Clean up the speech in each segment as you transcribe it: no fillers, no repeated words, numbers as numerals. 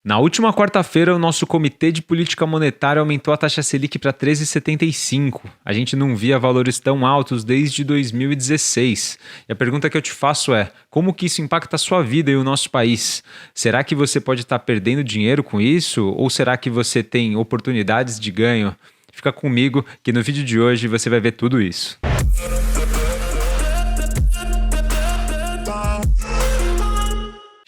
Na última quarta-feira, o nosso Comitê de Política Monetária aumentou a taxa Selic para 13,75. A gente não via valores tão altos desde 2016. E a pergunta que eu te faço é: como que isso impacta a sua vida e o nosso país? Será que você pode estar perdendo dinheiro com isso? Ou será que você tem oportunidades de ganho? Fica comigo que no vídeo de hoje você vai ver tudo isso.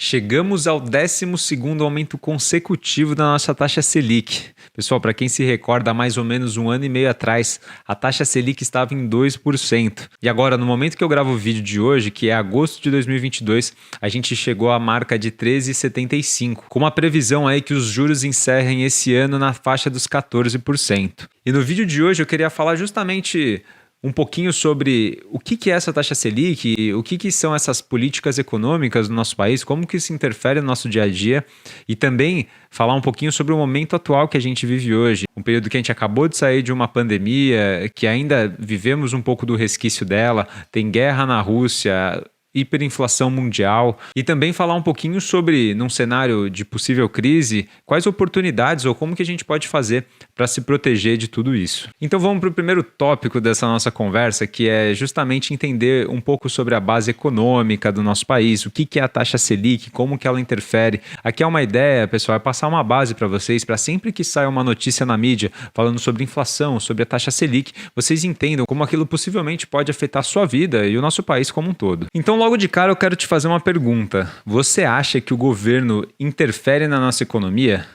Chegamos ao 12º aumento consecutivo da nossa taxa Selic. Pessoal, para quem se recorda, há mais ou menos um ano e meio atrás, a taxa Selic estava em 2%. E agora, no momento que eu gravo o vídeo de hoje, que é agosto de 2022, a gente chegou à marca de 13,75, com uma previsão aí que os juros encerrem esse ano na faixa dos 14%. E no vídeo de hoje eu queria falar justamente um pouquinho sobre o que é essa taxa Selic, o que são essas políticas econômicas do nosso país, como que isso interfere no nosso dia a dia e também falar um pouquinho sobre o momento atual que a gente vive hoje, um período que a gente acabou de sair de uma pandemia, que ainda vivemos um pouco do resquício dela, tem guerra na Rússia, hiperinflação mundial e também falar um pouquinho sobre, num cenário de possível crise, quais oportunidades ou como que a gente pode fazer para se proteger de tudo isso. Então vamos para o primeiro tópico dessa nossa conversa, que é justamente entender um pouco sobre a base econômica do nosso país, o que é a taxa Selic, como que ela interfere. Aqui é uma ideia, pessoal, é passar uma base para vocês, para sempre que saia uma notícia na mídia falando sobre inflação, sobre a taxa Selic, vocês entendam como aquilo possivelmente pode afetar a sua vida e o nosso país como um todo. Então, logo de cara, eu quero te fazer uma pergunta. Você acha que o governo interfere na nossa economia?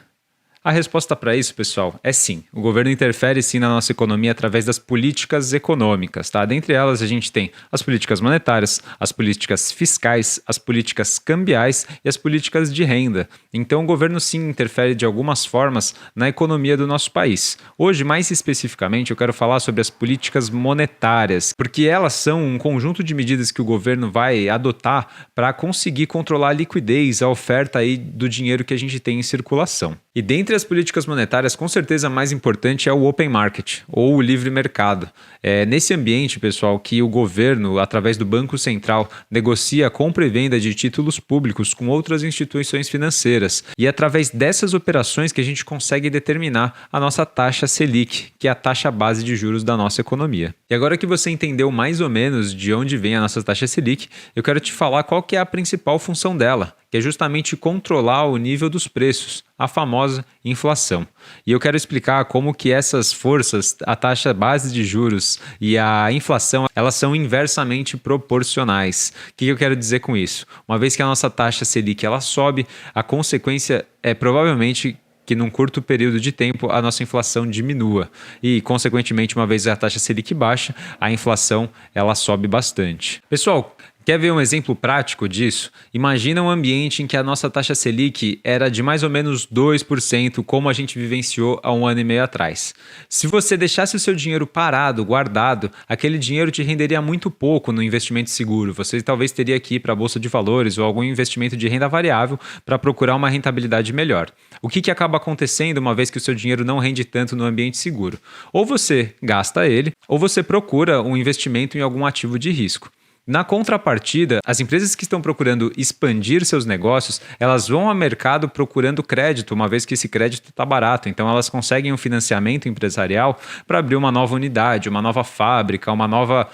A resposta para isso, pessoal, é sim. O governo interfere sim na nossa economia através das políticas econômicas, tá? Dentre elas, a gente tem as políticas monetárias, as políticas fiscais, as políticas cambiais e as políticas de renda. Então, o governo sim interfere de algumas formas na economia do nosso país. Hoje, mais especificamente, eu quero falar sobre as políticas monetárias, porque elas são um conjunto de medidas que o governo vai adotar para conseguir controlar a liquidez, a oferta aí do dinheiro que a gente tem em circulação. E dentre as políticas monetárias, com certeza a mais importante é o open market, ou o livre mercado. É nesse ambiente, pessoal, que o governo, através do Banco Central, negocia a compra e venda de títulos públicos com outras instituições financeiras. E é através dessas operações que a gente consegue determinar a nossa taxa Selic, que é a taxa base de juros da nossa economia. E agora que você entendeu mais ou menos de onde vem a nossa taxa Selic, eu quero te falar qual que é a principal função dela, que é justamente controlar o nível dos preços, a famosa inflação. E eu quero explicar como que essas forças, a taxa base de juros e a inflação, elas são inversamente proporcionais. O que eu quero dizer com isso? Uma vez que a nossa taxa Selic ela sobe, a consequência é provavelmente que num curto período de tempo a nossa inflação diminua e, consequentemente, uma vez a taxa Selic baixa, a inflação ela sobe bastante. Pessoal, quer ver um exemplo prático disso? Imagina um ambiente em que a nossa taxa Selic era de mais ou menos 2%, como a gente vivenciou há um ano e meio atrás. Se você deixasse o seu dinheiro parado, guardado, aquele dinheiro te renderia muito pouco no investimento seguro. Você talvez teria que ir para a Bolsa de Valores ou algum investimento de renda variável para procurar uma rentabilidade melhor. O que acaba acontecendo uma vez que o seu dinheiro não rende tanto no ambiente seguro? Ou você gasta ele, ou você procura um investimento em algum ativo de risco. Na contrapartida, as empresas que estão procurando expandir seus negócios, elas vão ao mercado procurando crédito, uma vez que esse crédito está barato. Então, elas conseguem um financiamento empresarial para abrir uma nova unidade, uma nova fábrica, uma nova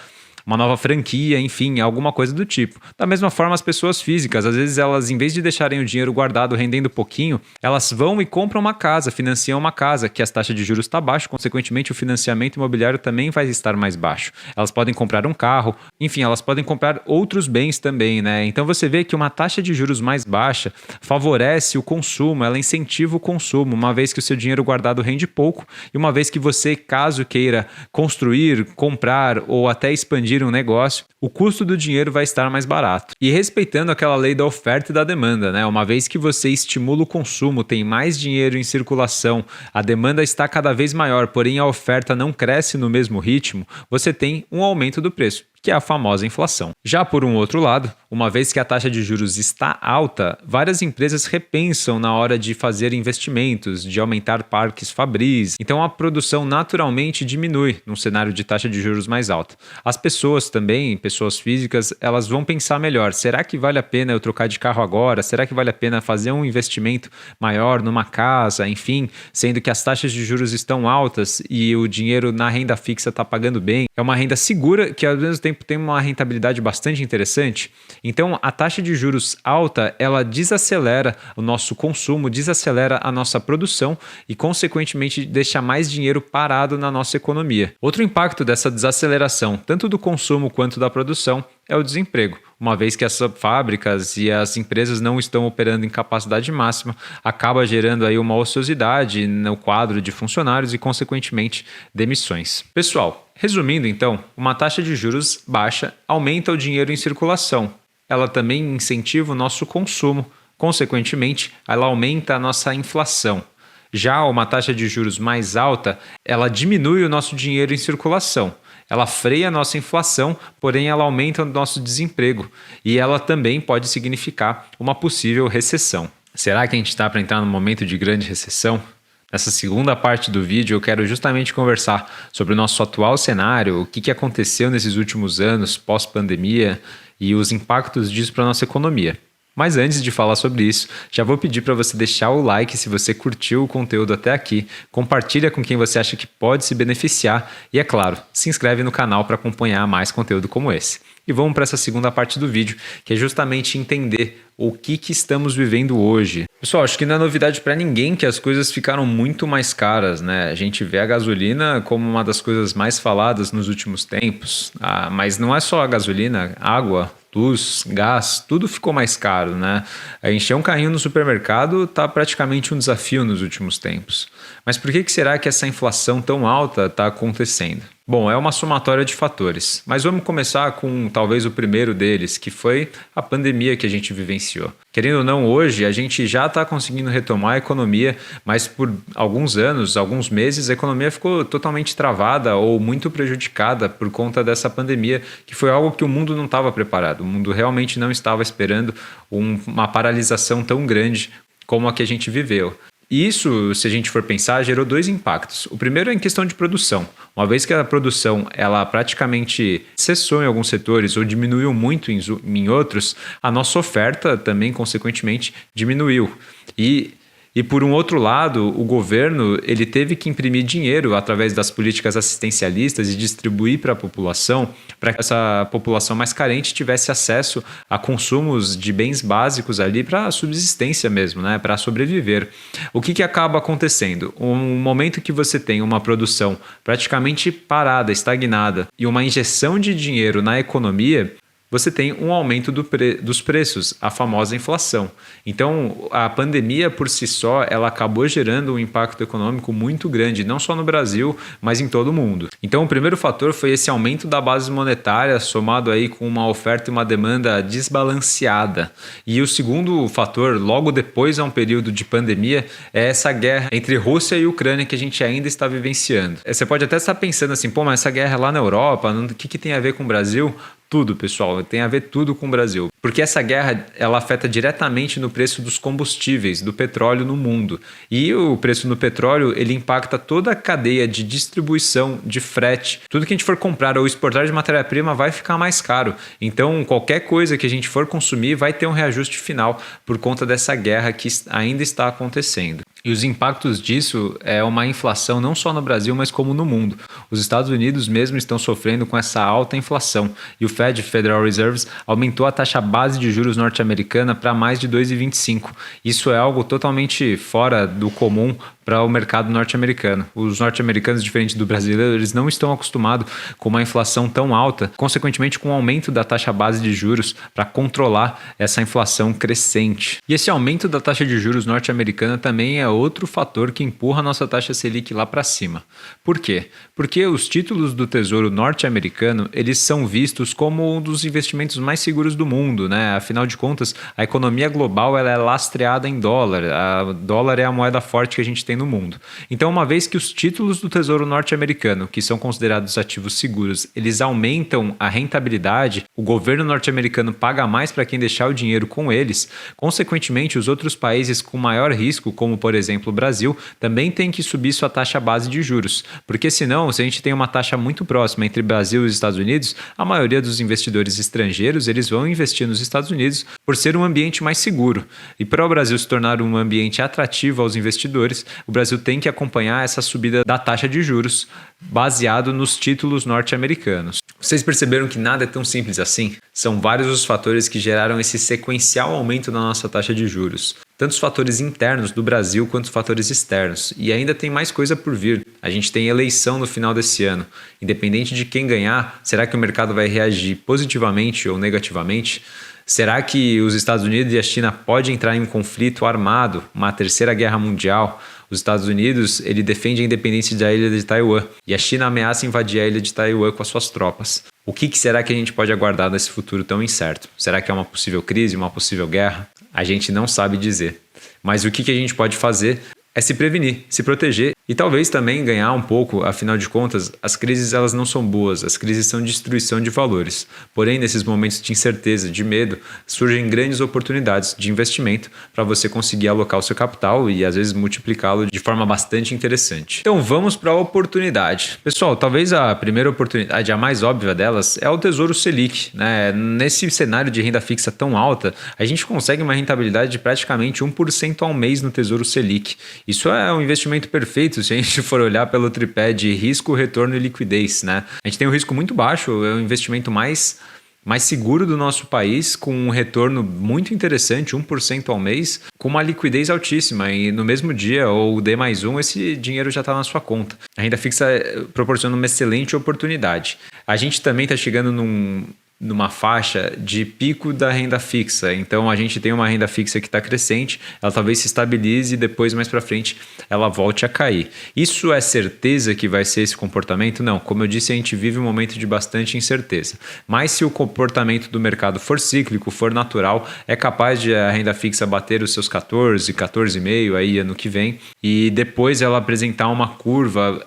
franquia, enfim, alguma coisa do tipo. Da mesma forma, as pessoas físicas, às vezes elas, em vez de deixarem o dinheiro guardado rendendo pouquinho, elas vão e compram uma casa, financiam uma casa, que as taxas de juros está baixo, consequentemente o financiamento imobiliário também vai estar mais baixo. Elas podem comprar um carro, enfim, elas podem comprar outros bens também, né? Então você vê que uma taxa de juros mais baixa favorece o consumo, ela incentiva o consumo, uma vez que o seu dinheiro guardado rende pouco e uma vez que você, caso queira construir, comprar ou até expandir um negócio, o custo do dinheiro vai estar mais barato. E respeitando aquela lei da oferta e da demanda, né? Uma vez que você estimula o consumo, tem mais dinheiro em circulação, a demanda está cada vez maior, porém a oferta não cresce no mesmo ritmo, você tem um aumento do preço. que é a famosa inflação. Já por um outro lado, uma vez que a taxa de juros está alta, várias empresas repensam na hora de fazer investimentos, de aumentar parques fabris. Então a produção naturalmente diminui num cenário de taxa de juros mais alta. As pessoas também, pessoas físicas, elas vão pensar melhor. Será que vale a pena eu trocar de carro agora? Será que vale a pena fazer um investimento maior numa casa? Enfim, sendo que as taxas de juros estão altas e o dinheiro na renda fixa está pagando bem. É uma renda segura que ao mesmo tempo tem uma rentabilidade bastante interessante. Então a taxa de juros alta, ela desacelera o nosso consumo, desacelera a nossa produção e consequentemente deixa mais dinheiro parado na nossa economia. Outro impacto dessa desaceleração, tanto do consumo quanto da produção, é o desemprego. Uma vez que as fábricas e as empresas não estão operando em capacidade máxima, acaba gerando aí uma ociosidade no quadro de funcionários e, consequentemente, demissões. Pessoal, resumindo então, uma taxa de juros baixa aumenta o dinheiro em circulação. Ela também incentiva o nosso consumo. Consequentemente, ela aumenta a nossa inflação. Já uma taxa de juros mais alta, ela diminui o nosso dinheiro em circulação. Ela freia a nossa inflação, porém ela aumenta o nosso desemprego e ela também pode significar uma possível recessão. Será que a gente está para entrar num momento de grande recessão? Nessa segunda parte do vídeo eu quero justamente conversar sobre o nosso atual cenário, o que aconteceu nesses últimos anos pós-pandemia e os impactos disso para a nossa economia. Mas antes de falar sobre isso, já vou pedir para você deixar o like se você curtiu o conteúdo até aqui, compartilha com quem você acha que pode se beneficiar e, é claro, se inscreve no canal para acompanhar mais conteúdo como esse. E vamos para essa segunda parte do vídeo, que é justamente entender o que estamos vivendo hoje. Pessoal, acho que não é novidade para ninguém que as coisas ficaram muito mais caras, né? A gente vê a gasolina como uma das coisas mais faladas nos últimos tempos, mas não é só a gasolina, água, luz, gás, tudo ficou mais caro, né? Encher um carrinho no supermercado está praticamente um desafio nos últimos tempos. Mas por que será que essa inflação tão alta está acontecendo? Bom, é uma somatória de fatores, mas vamos começar com talvez o primeiro deles, que foi a pandemia que a gente vivenciou. Querendo ou não, hoje a gente já está conseguindo retomar a economia, mas por alguns anos, alguns meses, a economia ficou totalmente travada ou muito prejudicada por conta dessa pandemia, que foi algo que o mundo não estava preparado. O mundo realmente não estava esperando uma paralisação tão grande como a que a gente viveu. E isso, se a gente for pensar, gerou dois impactos. O primeiro é em questão de produção. Uma vez que a produção ela praticamente cessou em alguns setores ou diminuiu muito em outros, a nossa oferta também, consequentemente, diminuiu. E por um outro lado, o governo ele teve que imprimir dinheiro através das políticas assistencialistas e distribuir para a população, para que essa população mais carente tivesse acesso a consumos de bens básicos ali para a subsistência mesmo, né? Para sobreviver. O que acaba acontecendo? Um momento que você tem uma produção praticamente parada, estagnada e uma injeção de dinheiro na economia, você tem um aumento dos preços, a famosa inflação. Então, a pandemia por si só, ela acabou gerando um impacto econômico muito grande, não só no Brasil, mas em todo o mundo. Então, o primeiro fator foi esse aumento da base monetária, somado aí com uma oferta e uma demanda desbalanceada. E o segundo fator, logo depois a um período de pandemia, é essa guerra entre Rússia e Ucrânia que a gente ainda está vivenciando. Você pode até estar pensando assim, pô, mas essa guerra é lá na Europa, o que tem a ver com o Brasil? Tudo, pessoal, tem a ver tudo com o Brasil. Porque essa guerra, ela afeta diretamente no preço dos combustíveis, do petróleo no mundo. E o preço no petróleo, ele impacta toda a cadeia de distribuição, de frete. Tudo que a gente for comprar ou exportar de matéria-prima vai ficar mais caro. Então, qualquer coisa que a gente for consumir vai ter um reajuste final por conta dessa guerra que ainda está acontecendo. E os impactos disso é uma inflação não só no Brasil, mas como no mundo. Os Estados Unidos mesmo estão sofrendo com essa alta inflação. E o Federal Reserve, aumentou a taxa base de juros norte-americana para mais de 2,25. Isso é algo totalmente fora do comum para o mercado norte-americano. Os norte-americanos, diferente do brasileiro, eles não estão acostumados com uma inflação tão alta, consequentemente com o aumento da taxa base de juros para controlar essa inflação crescente. E esse aumento da taxa de juros norte-americana também é outro fator que empurra a nossa taxa Selic lá para cima. Por quê? Porque os títulos do Tesouro norte-americano, eles são vistos como um dos investimentos mais seguros do mundo, né? Afinal de contas, a economia global ela é lastreada em dólar. A dólar é a moeda forte que a gente tem tem no mundo. Então, uma vez que os títulos do Tesouro norte-americano, que são considerados ativos seguros, eles aumentam a rentabilidade, o governo norte-americano paga mais para quem deixar o dinheiro com eles, consequentemente, os outros países com maior risco, como por exemplo o Brasil, também têm que subir sua taxa base de juros, porque senão, se a gente tem uma taxa muito próxima entre Brasil e os Estados Unidos, a maioria dos investidores estrangeiros eles vão investir nos Estados Unidos por ser um ambiente mais seguro. E para o Brasil se tornar um ambiente atrativo aos investidores, o Brasil tem que acompanhar essa subida da taxa de juros baseado nos títulos norte-americanos. Vocês perceberam que nada é tão simples assim? São vários os fatores que geraram esse sequencial aumento na nossa taxa de juros. Tanto os fatores internos do Brasil quanto os fatores externos. E ainda tem mais coisa por vir. A gente tem eleição no final desse ano. Independente de quem ganhar, será que o mercado vai reagir positivamente ou negativamente? Será que os Estados Unidos e a China podem entrar em um conflito armado, uma terceira guerra mundial? Os Estados Unidos ele defende a independência da ilha de Taiwan e a China ameaça invadir a ilha de Taiwan com as suas tropas. O que será que a gente pode aguardar nesse futuro tão incerto? Será que é uma possível crise, uma possível guerra? A gente não sabe dizer. Mas o que a gente pode fazer é se prevenir, se proteger e talvez também ganhar um pouco. Afinal de contas, as crises elas não são boas, as crises são destruição de valores. Porém, nesses momentos de incerteza, de medo, surgem grandes oportunidades de investimento para você conseguir alocar o seu capital e às vezes multiplicá-lo de forma bastante interessante. Então vamos para a oportunidade. Pessoal, talvez a primeira oportunidade, a mais óbvia delas, é o Tesouro Selic, né? Nesse cenário de renda fixa tão alta, a gente consegue uma rentabilidade de praticamente 1% ao mês no Tesouro Selic. Isso é um investimento perfeito se a gente for olhar pelo tripé de risco, retorno e liquidez, né? A gente tem um risco muito baixo, é o investimento mais seguro do nosso país, com um retorno muito interessante, 1% ao mês, com uma liquidez altíssima e no mesmo dia, ou D+1, esse dinheiro já está na sua conta. A renda fixa proporciona uma excelente oportunidade. A gente também está chegando numa faixa de pico da renda fixa. Então a gente tem uma renda fixa que está crescente, ela talvez se estabilize e depois mais para frente ela volte a cair. Isso é certeza que vai ser esse comportamento? Não, como eu disse, a gente vive um momento de bastante incerteza. Mas se o comportamento do mercado for cíclico, for natural, é capaz de a renda fixa bater os seus 14,5 aí ano que vem e depois ela apresentar uma curva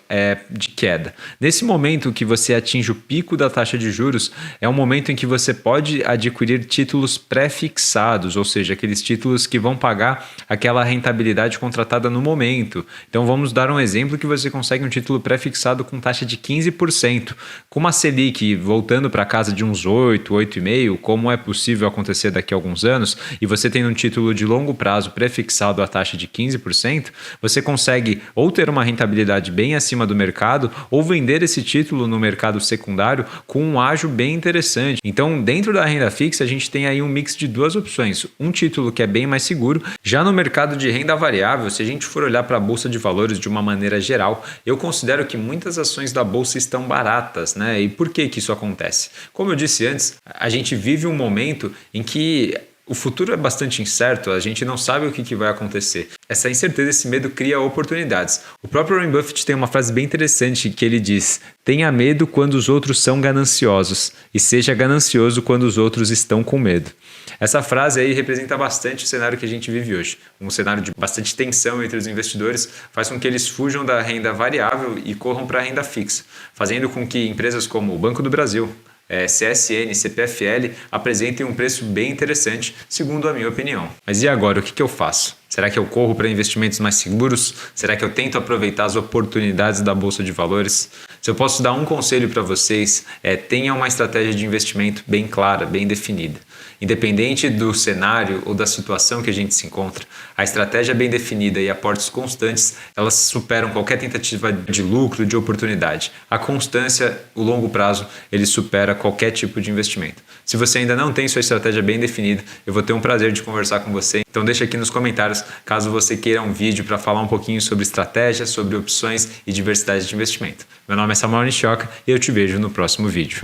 de queda. Nesse momento que você atinge o pico da taxa de juros, é um momento em que você pode adquirir títulos pré-fixados, ou seja, aqueles títulos que vão pagar aquela rentabilidade contratada no momento. Então vamos dar um exemplo que você consegue um título pré-fixado com taxa de 15%, com uma Selic voltando para casa de uns 8, 8,5%, como é possível acontecer daqui a alguns anos, e você tendo um título de longo prazo pré-fixado à taxa de 15%, você consegue ou ter uma rentabilidade bem acima do mercado, ou vender esse título no mercado secundário com um ágio bem interessante. Então, dentro da renda fixa, a gente tem aí um mix de duas opções. Um título que é bem mais seguro. Já no mercado de renda variável, se a gente for olhar para a Bolsa de Valores de uma maneira geral, eu considero que muitas ações da Bolsa estão baratas, né? E por que isso acontece? Como eu disse antes, a gente vive um momento em que o futuro é bastante incerto, a gente não sabe o que vai acontecer. Essa incerteza, esse medo cria oportunidades. O próprio Warren Buffett tem uma frase bem interessante que ele diz: tenha medo quando os outros são gananciosos e seja ganancioso quando os outros estão com medo. Essa frase aí representa bastante o cenário que a gente vive hoje. Um cenário de bastante tensão entre os investidores faz com que eles fujam da renda variável e corram para a renda fixa, fazendo com que empresas como o Banco do Brasil, CSN, CPFL apresentem um preço bem interessante, segundo a minha opinião. Mas e agora, o que eu faço? Será que eu corro para investimentos mais seguros? Será que eu tento aproveitar as oportunidades da Bolsa de Valores? Se eu posso dar um conselho para vocês, tenha uma estratégia de investimento bem clara, bem definida. Independente do cenário ou da situação que a gente se encontra, a estratégia bem definida e aportes constantes, elas superam qualquer tentativa de lucro, de oportunidade. A constância, o longo prazo, ele supera qualquer tipo de investimento. Se você ainda não tem sua estratégia bem definida, eu vou ter um prazer de conversar com você. Então deixa aqui nos comentários caso você queira um vídeo para falar um pouquinho sobre estratégia, sobre opções e diversidade de investimento. Meu nome é Samuel Nishioka e eu te vejo no próximo vídeo.